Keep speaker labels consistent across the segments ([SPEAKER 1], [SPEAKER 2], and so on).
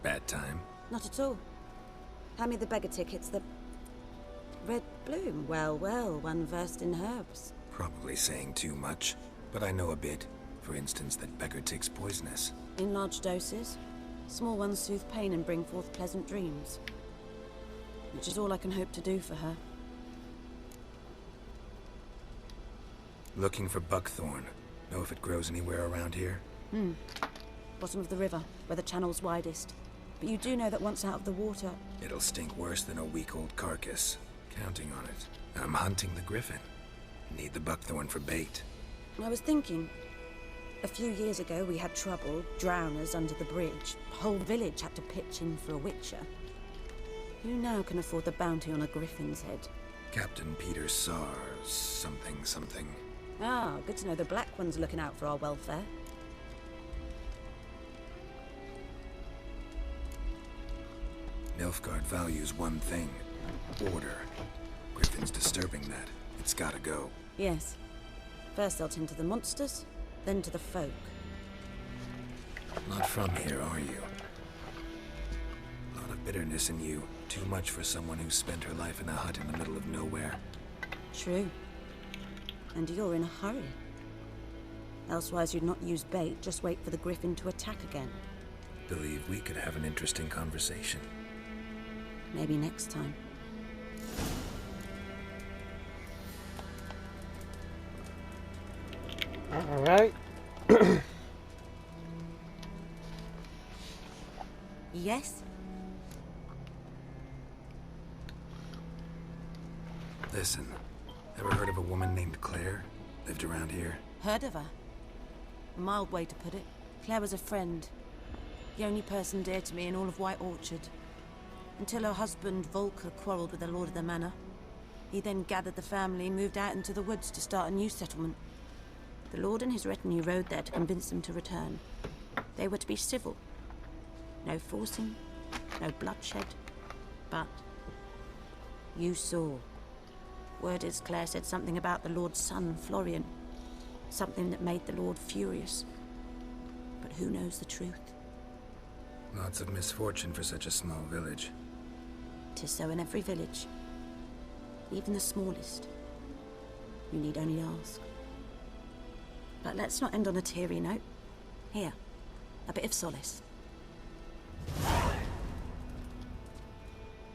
[SPEAKER 1] Bad time?
[SPEAKER 2] Not at all. Hand me the beggar tickets, the... Red bloom. Well, well, one versed in herbs.
[SPEAKER 1] Probably saying too much, but I know a bit. For instance, that beggar tick's poisonous.
[SPEAKER 2] In large doses. Small ones soothe pain and bring forth pleasant dreams. Which is all I can hope to do for her.
[SPEAKER 1] Looking for buckthorn. Know if it grows anywhere around here?
[SPEAKER 2] Bottom of the river, where the channel's widest. But you do know that once out of the water...
[SPEAKER 1] It'll stink worse than a week-old carcass. Counting on it. I'm hunting the griffin. Need the buckthorn for bait.
[SPEAKER 2] I was thinking... A few years ago we had trouble, drowners under the bridge. The whole village had to pitch in for a witcher. Who now can afford the bounty on a griffin's head?
[SPEAKER 1] Captain Peter Sars, something.
[SPEAKER 2] Ah, good to know the Black One's looking out for our welfare.
[SPEAKER 1] Nilfgaard values one thing. Order. Griffin's disturbing that. It's gotta go.
[SPEAKER 2] Yes. First they'll tend to the monsters, then to the folk.
[SPEAKER 1] Not from here, are you? A lot of bitterness in you. Too much for someone who spent her life in a hut in the middle of nowhere.
[SPEAKER 2] True. And you're in a hurry. Elsewise you'd not use bait, just wait for the griffin to attack again.
[SPEAKER 1] Believe we could have an interesting conversation.
[SPEAKER 2] Maybe next time.
[SPEAKER 3] Alright.
[SPEAKER 2] Yes?
[SPEAKER 1] Listen, ever heard of a woman named Claire? Lived around here?
[SPEAKER 2] Heard of her? A mild way to put it. Claire was a friend. The only person dear to me in all of White Orchard. Until her husband, Volker, quarreled with the lord of the manor. He then gathered the family and moved out into the woods to start a new settlement. The lord and his retinue rode there to convince them to return. They were to be civil. No forcing, no bloodshed. But you saw. Word is Claire said something about the lord's son, Florian. Something that made the lord furious. But who knows the truth?
[SPEAKER 1] Lots of misfortune for such a small village.
[SPEAKER 2] 'Tis so in every village. Even the smallest. You need only ask. But let's not end on a teary note. Here, a bit of solace.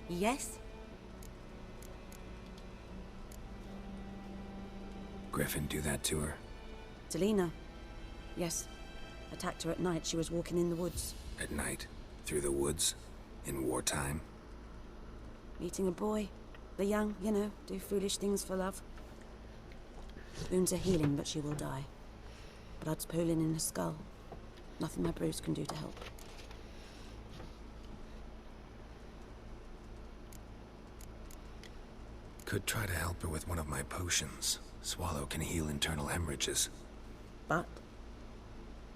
[SPEAKER 2] Yes?
[SPEAKER 1] Griffin do that to her?
[SPEAKER 2] Delina. Yes. Attacked her at night. She was walking in the woods.
[SPEAKER 1] At night? Through the woods? In wartime?
[SPEAKER 2] Meeting a boy. The young, you know, do foolish things for love. Wounds are healing, but she will die. Blood's pooling in her skull. Nothing my bruise can do to help.
[SPEAKER 1] Could try to help her with one of my potions. Swallow can heal internal hemorrhages.
[SPEAKER 2] But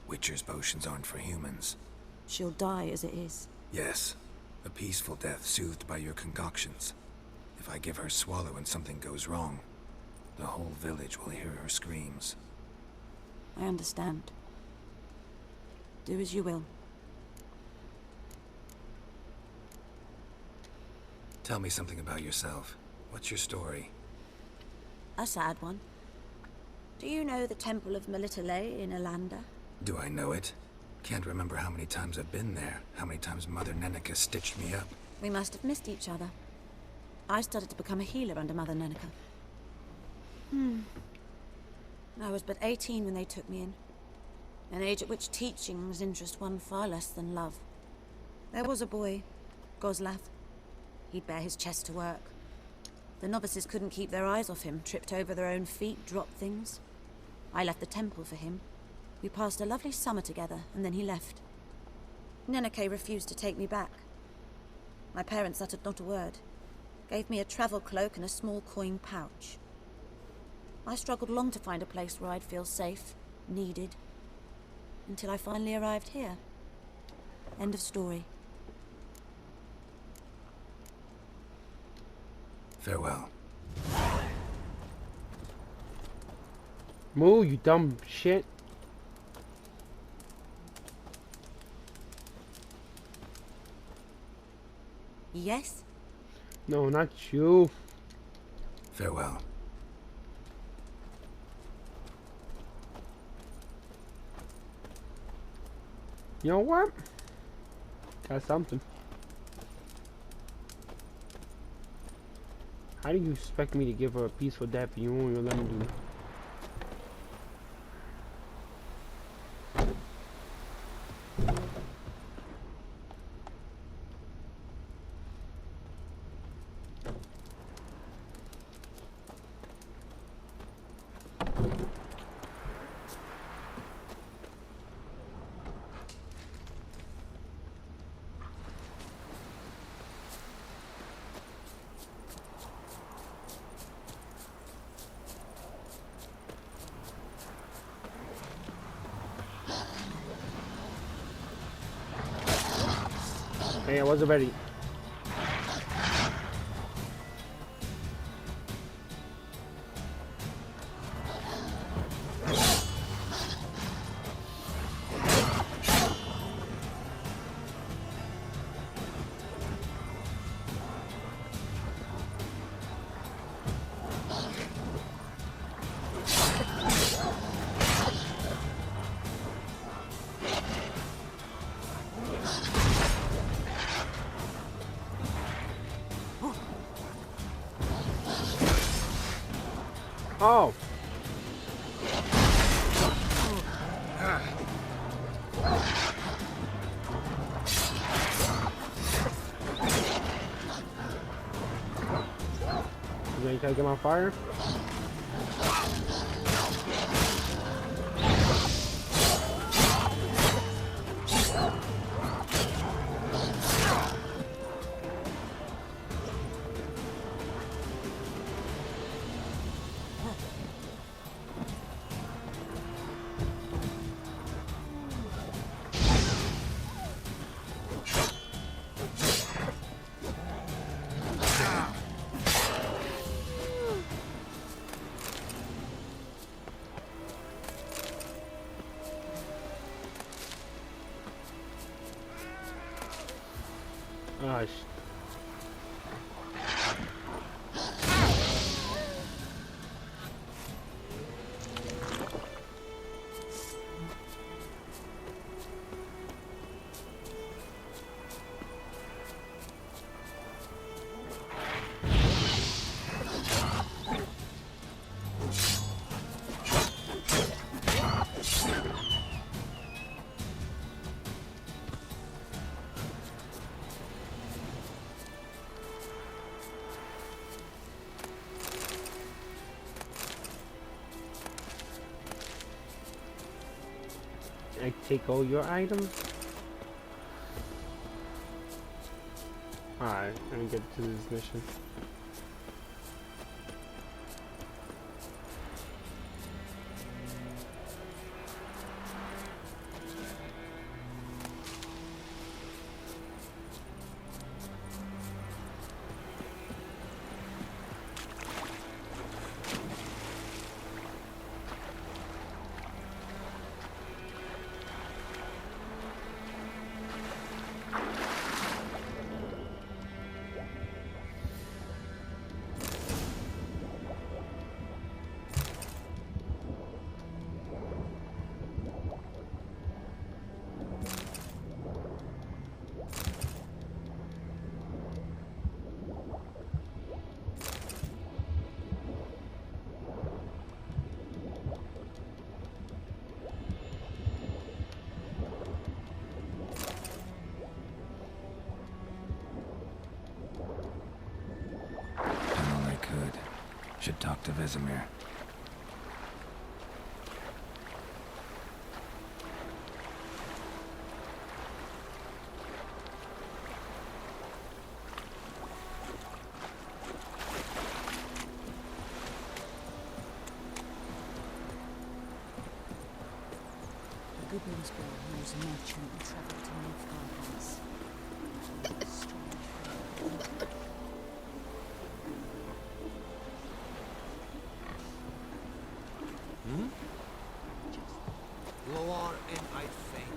[SPEAKER 1] Witcher's potions aren't for humans.
[SPEAKER 2] she'll die as it is.
[SPEAKER 1] Yes. A peaceful death soothed by your concoctions. If I give her Swallow and something goes wrong, the whole village will hear her screams.
[SPEAKER 2] I understand. Do as you will.
[SPEAKER 1] Tell me something about yourself. What's your story?
[SPEAKER 2] A sad one. Do you know the Temple of Melitele in Alanda?
[SPEAKER 1] Do I know it? Can't remember how many times I've been there, how many times Mother Neneka stitched me up.
[SPEAKER 2] We must have missed each other. I started to become a healer under Mother Neneka. I was but 18 when they took me in. An age at which teachings interest one far less than love. There was a boy, Goslav. He'd bare his chest to work. The novices couldn't keep their eyes off him, tripped over their own feet, dropped things. I left the temple for him. We passed a lovely summer together, and then he left. Neneke refused to take me back. My parents uttered not a word. Gave me a travel cloak and a small coin pouch. I struggled long to find a place where I'd feel safe, needed, until I finally arrived here. End of story.
[SPEAKER 1] Farewell.
[SPEAKER 3] Moo, you dumb shit.
[SPEAKER 2] Yes?
[SPEAKER 3] No, not you.
[SPEAKER 1] Farewell.
[SPEAKER 3] You know what? Got something. How do you expect me to give her a peaceful death and you won't even let me do it? Hey, I wasn't ready. Oh. You ready to get my fire? Gosh. I take all your items? Alright, let me get to this mission.
[SPEAKER 1] Should talk to Vesemir.
[SPEAKER 2] The Goblins' Ball knows a merchant who travelled to Nilfgaard's.
[SPEAKER 4] Loar and I think.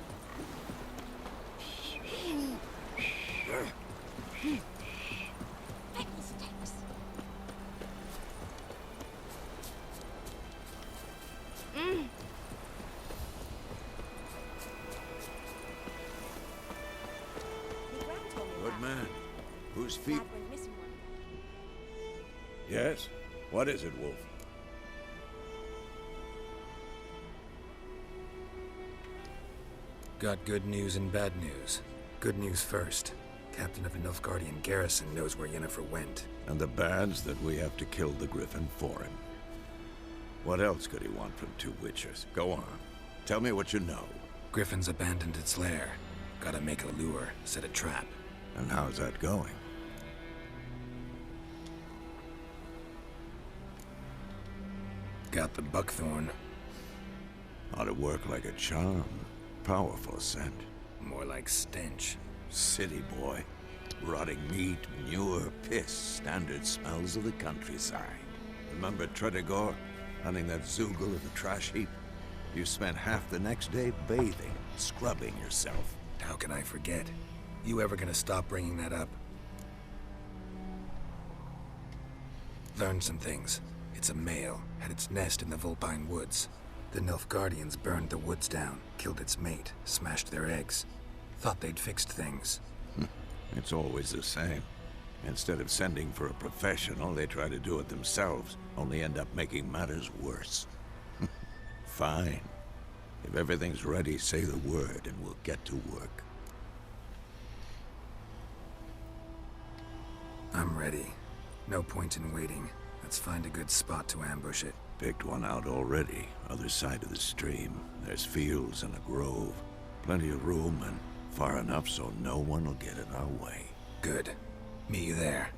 [SPEAKER 5] whose feet...
[SPEAKER 2] Lad went missing one day.
[SPEAKER 5] Yes? What is it, Wolf?
[SPEAKER 1] Got good news and bad news. Good news first. Captain of the Nilfgaardian garrison knows where Yennefer went.
[SPEAKER 5] And the bad's that we have to kill the Griffin for him. What else could he want from two Witchers? Go on. Tell me what you know.
[SPEAKER 1] Griffin's abandoned its lair. Gotta make a lure, set a trap.
[SPEAKER 5] And how's that going?
[SPEAKER 1] Got the buckthorn.
[SPEAKER 5] Ought to work like a charm. Powerful scent.
[SPEAKER 1] More like stench.
[SPEAKER 5] City boy. Rotting meat, manure, piss. Standard smells of the countryside. Remember Tredegor? Hunting that Zoogle at the trash heap? You spent half the next day bathing, scrubbing yourself.
[SPEAKER 1] How can I forget? You ever gonna stop bringing that up? Learned some things. It's a male, had its nest in the Vulpine Woods. The Nilfgaardians burned the woods down, killed its mate, smashed their eggs. Thought they'd fixed things.
[SPEAKER 5] It's always the same. Instead of sending for a professional, they try to do it themselves, only end up making matters worse. Fine. If everything's ready, say the word and we'll get to work.
[SPEAKER 1] I'm ready. No point in waiting. Let's find a good spot to ambush it.
[SPEAKER 5] Picked one out already, other side of the stream. There's fields and a grove. Plenty of room and far enough so no one will get in our way.
[SPEAKER 1] Good. Meet you there.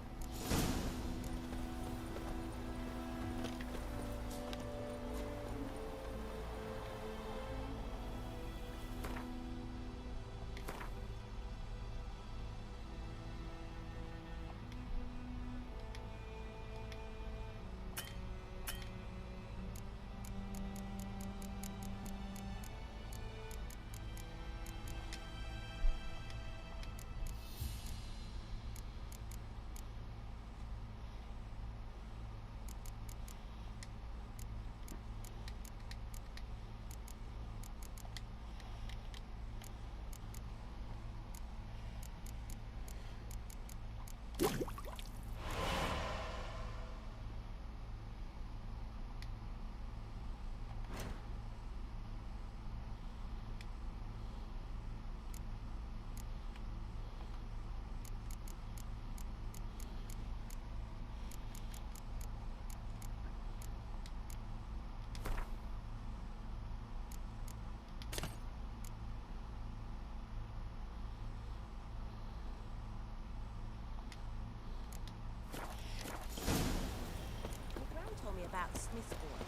[SPEAKER 2] About the Smith's boy.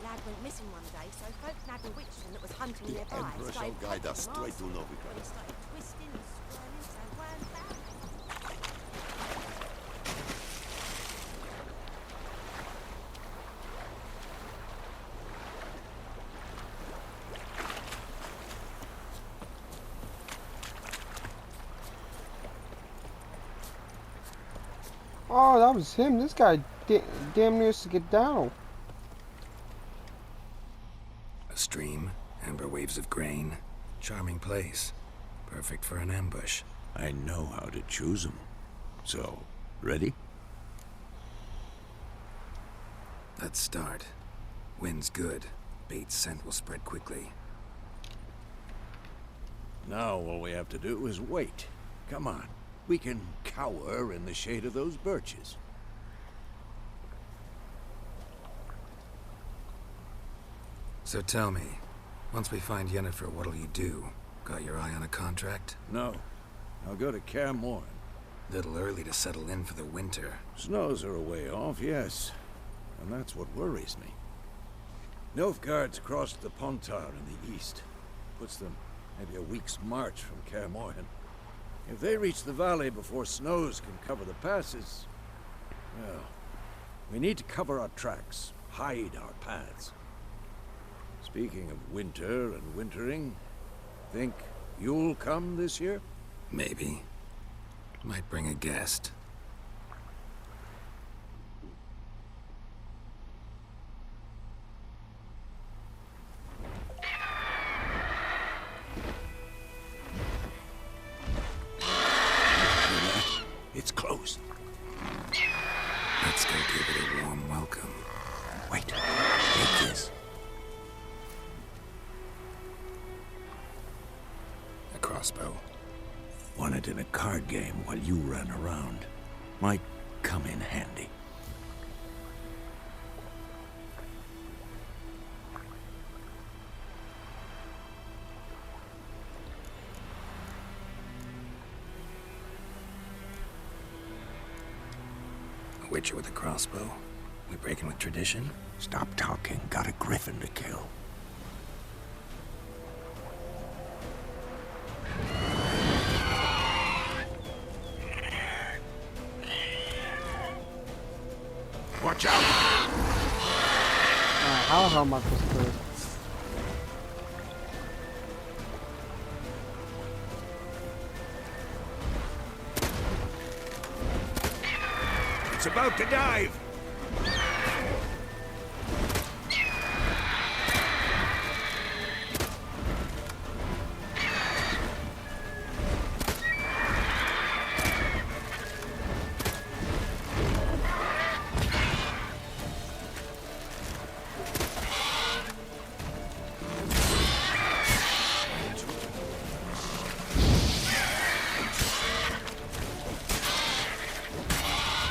[SPEAKER 2] Lad went missing one day, so folk nabbed a witchman that was hunting
[SPEAKER 6] The
[SPEAKER 2] nearby.
[SPEAKER 6] Emperor shall
[SPEAKER 2] Started
[SPEAKER 6] guide
[SPEAKER 2] poking
[SPEAKER 6] us
[SPEAKER 2] the
[SPEAKER 6] straight
[SPEAKER 2] master.
[SPEAKER 6] to Novigrad.
[SPEAKER 2] He started twisting and swirling, so ran back.
[SPEAKER 3] Oh, that was him. This guy damn near to get down.
[SPEAKER 1] A stream, amber waves of grain. Charming place. Perfect for an ambush.
[SPEAKER 5] I know how to choose them. So, ready?
[SPEAKER 1] Let's start. Wind's good. Bait's scent will spread quickly.
[SPEAKER 5] Now all we have to do is wait. Come on. We can cower in the shade of those birches.
[SPEAKER 1] So tell me, once we find Yennefer, what'll you do? Got your eye on a contract?
[SPEAKER 5] No. I'll go to Kaer Morhen.
[SPEAKER 1] Little early to settle in for the winter.
[SPEAKER 5] Snows are a way off, yes. And that's what worries me. Nilfgaard's crossed the Pontar in the east. Puts them maybe a week's march from Kaer Morhen. If they reach the valley before snows can cover the passes, well, we need to cover our tracks, hide our paths. Speaking of winter and wintering, think you'll come this year?
[SPEAKER 1] Maybe. Might bring a guest.
[SPEAKER 5] It's close.
[SPEAKER 1] crossbow.
[SPEAKER 5] Won it in a card game while you ran around. Might come in handy.
[SPEAKER 1] A witcher with a crossbow? We breaking with tradition?
[SPEAKER 5] Stop talking. Got a griffin to kill. Watch out!
[SPEAKER 3] How the hell am I supposed to do it?
[SPEAKER 5] It's about to dive!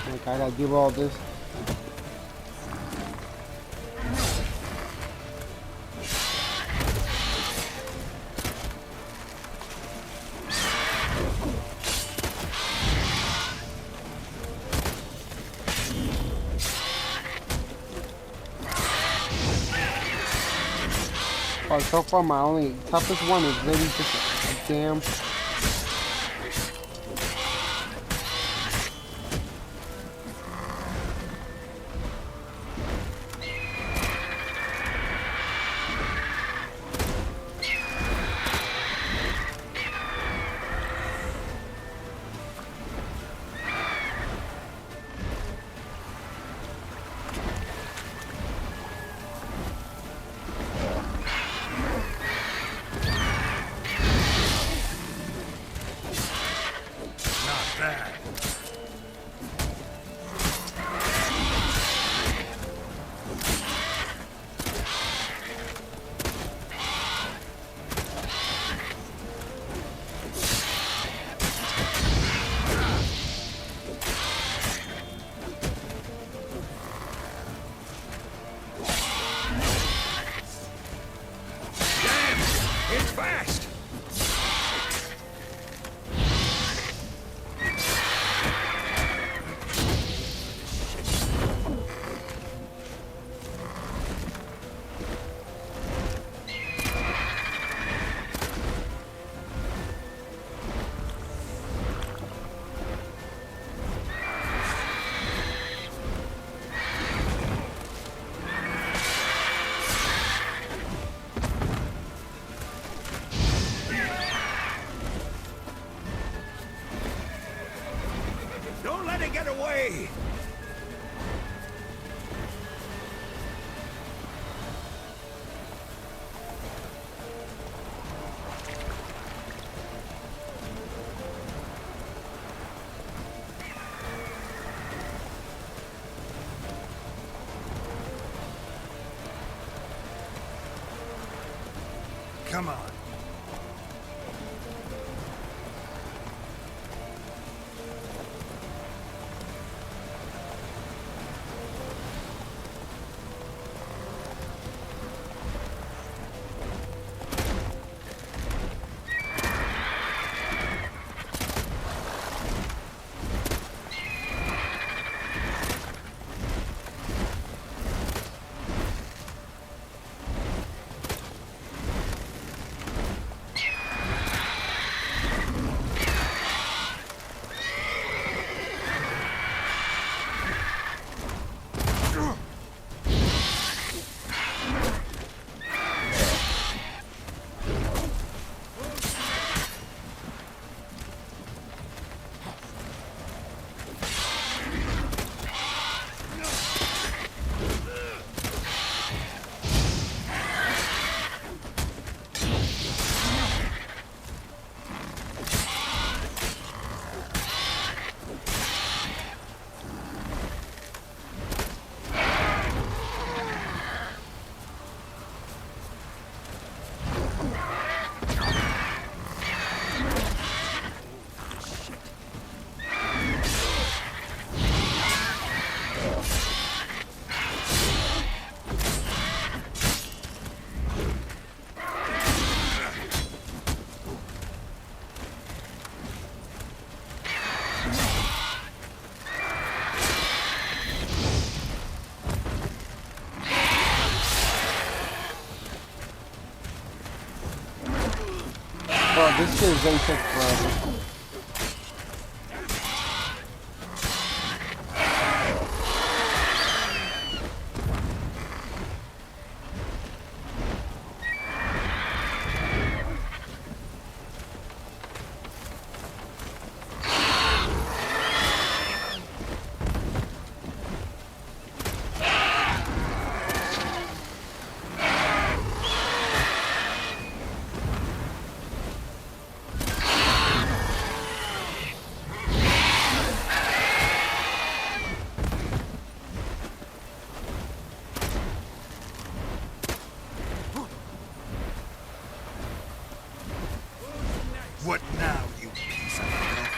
[SPEAKER 3] Like, I gotta do all this. Oh, so far my only toughest one is really just a damn.
[SPEAKER 5] It's fast! Don't let it get away! Come on.
[SPEAKER 3] Bro, this shit is very sick, bro.
[SPEAKER 1] What now, you piece of filth?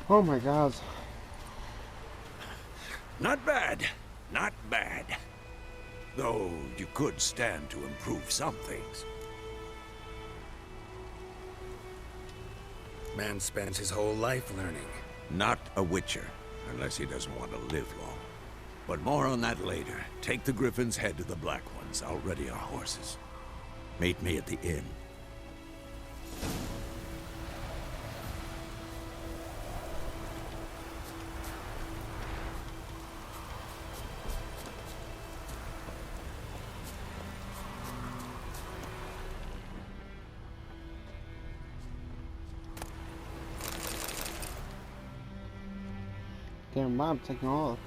[SPEAKER 3] Oh my god.
[SPEAKER 5] Not bad. Not bad. Though you could stand to improve some things.
[SPEAKER 1] Man spends his whole life learning.
[SPEAKER 5] Not a Witcher, unless he doesn't want to live long. But more on that later. Take the Griffin's head to the Black Ones. I'll ready our horses. Meet me at the inn.
[SPEAKER 3] Damn, mob taking off.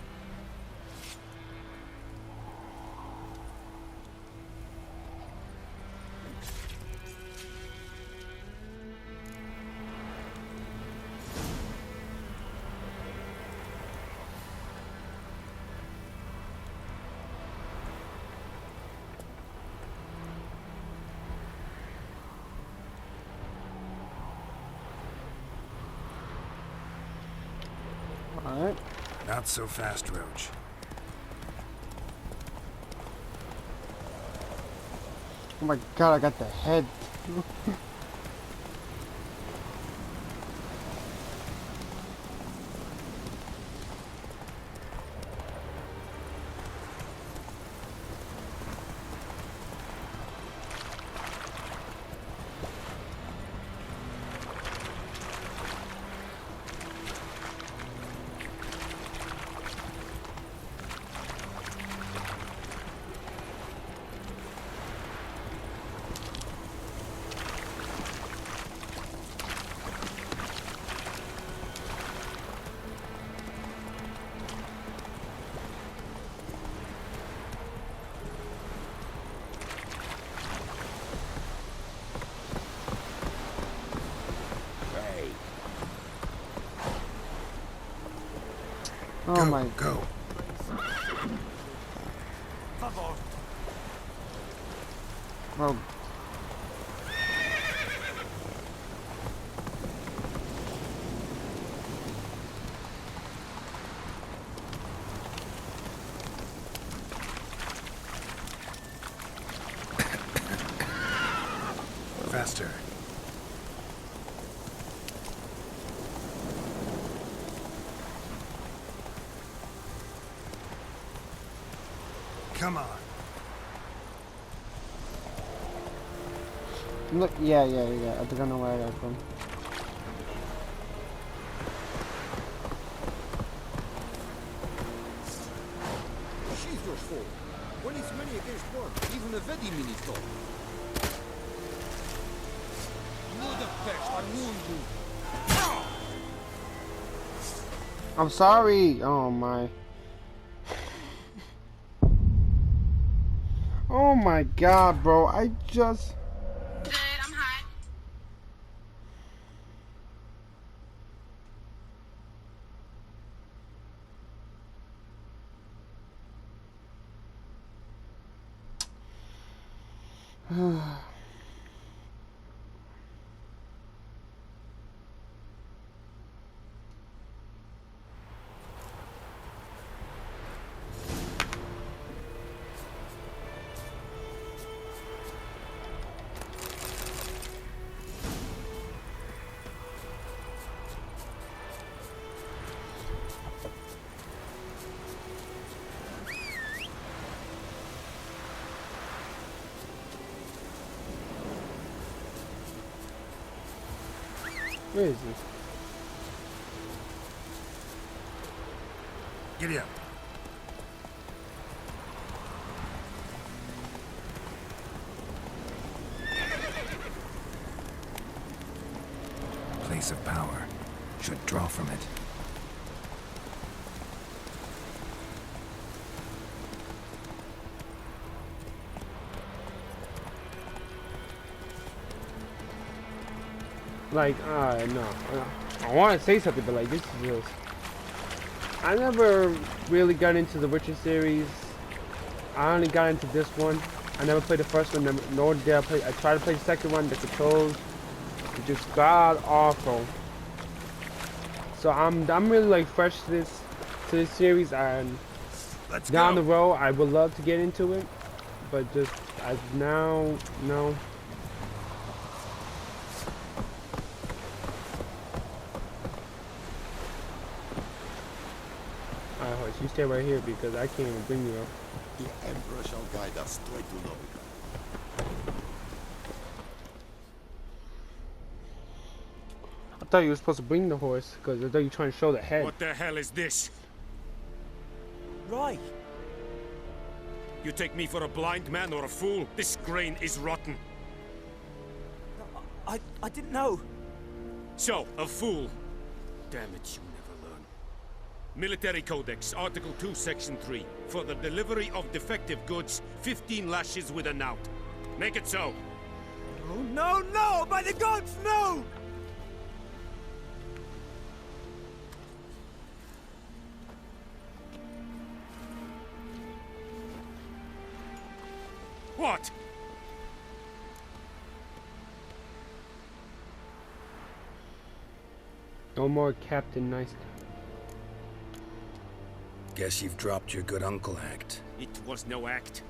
[SPEAKER 3] Alright.
[SPEAKER 1] Not so fast, Roach.
[SPEAKER 3] Oh my god, I got the head. Oh
[SPEAKER 1] Go,
[SPEAKER 3] my.
[SPEAKER 1] go.
[SPEAKER 3] Bro.
[SPEAKER 1] Faster. Come on.
[SPEAKER 3] Look, yeah. I think I know where I got from.
[SPEAKER 4] She's your fault. When it's many against one, even a very mini talk. You're the best, I warned you.
[SPEAKER 3] I'm sorry. Oh my. Oh my god, bro. I just.
[SPEAKER 2] Good, I'm hot.
[SPEAKER 3] Where is this?
[SPEAKER 1] Giddy up. Place of power. Should draw from it.
[SPEAKER 3] Like, no. I want to say something, but like, this is just. I never really got into the Witcher series. I only got into this one. I never played the first one, nor did I play. I tried to play the second one. The controls were just god awful. So I'm really like fresh to this series, and
[SPEAKER 1] Let's
[SPEAKER 3] down
[SPEAKER 1] go.
[SPEAKER 3] the road I would love to get into it, but just as now, no. Alright, horse, you stay right here because I can't even bring you up.
[SPEAKER 6] The Emperor shall guide us straight to Novigrad.
[SPEAKER 3] I thought you were supposed to bring the horse because I thought you were trying to show the head.
[SPEAKER 7] What the hell is this? Right. You take me for a blind man or a fool? This grain is rotten.
[SPEAKER 8] I didn't know.
[SPEAKER 7] So, a fool. Damn it, you never learn. Military Codex, Article 2, Section 3. For the delivery of defective goods, 15 lashes with a knout. Make it so.
[SPEAKER 8] Oh, no, no! By the gods, no!
[SPEAKER 7] What?
[SPEAKER 3] No more Captain Nice.
[SPEAKER 1] Guess you've dropped your good uncle act.
[SPEAKER 7] It was no act.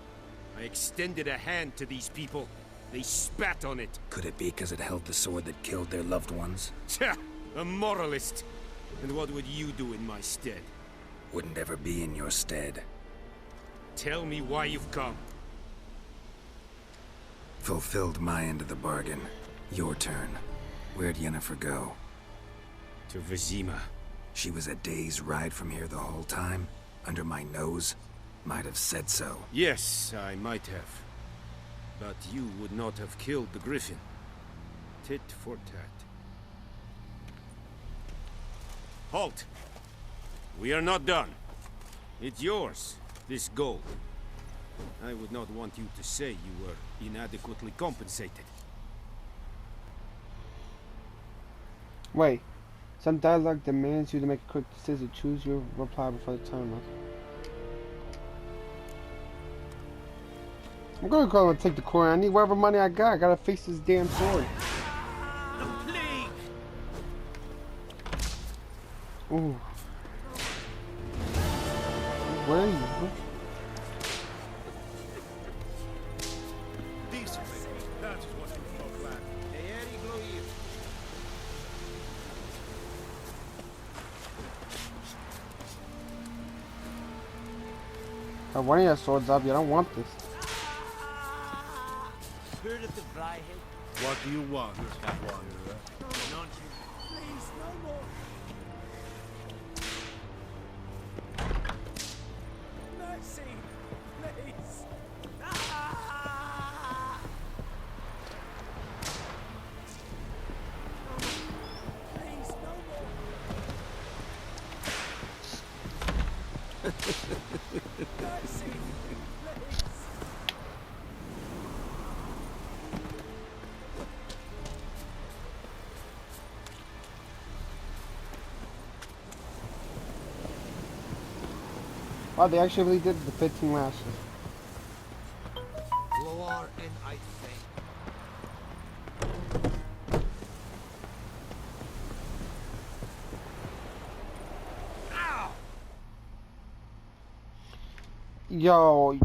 [SPEAKER 7] I extended a hand to these people. They spat on it.
[SPEAKER 1] Could it be because it held the sword that killed their loved ones?
[SPEAKER 7] Tja, a moralist. And what would you do in my stead?
[SPEAKER 1] Wouldn't ever be in your stead.
[SPEAKER 7] Tell me why you've come.
[SPEAKER 1] Fulfilled my end of the bargain. Your turn. Where'd Yennefer go?
[SPEAKER 7] To Vizima.
[SPEAKER 1] She was a day's ride from here the whole time? Under my nose? Might have said so.
[SPEAKER 7] Yes, I might have. But you would not have killed the Griffin. Tit for tat. Halt! We are not done. It's yours, this gold. I would not want you to say you were inadequately compensated.
[SPEAKER 3] Wait. Some dialogue demands you to make a quick decision. Choose your reply before the timer. I'm gonna go and take the coin. I need whatever money I got. I gotta fix this damn sword.
[SPEAKER 8] The plague!
[SPEAKER 3] Ooh. Where are you?
[SPEAKER 4] Decent, that is what you folk like. Hey, Eddie, go here.
[SPEAKER 3] One of your swords up. You don't want this.
[SPEAKER 8] Spirit of the Flyhead.
[SPEAKER 4] What do you want, Wanderer?
[SPEAKER 8] Nonsense. Please, no more. Mercy, please. Ah! Please, no more. Mercy, please.
[SPEAKER 3] Wow, they actually really did the 15 lashes.
[SPEAKER 6] Lower and I think.
[SPEAKER 3] Yo,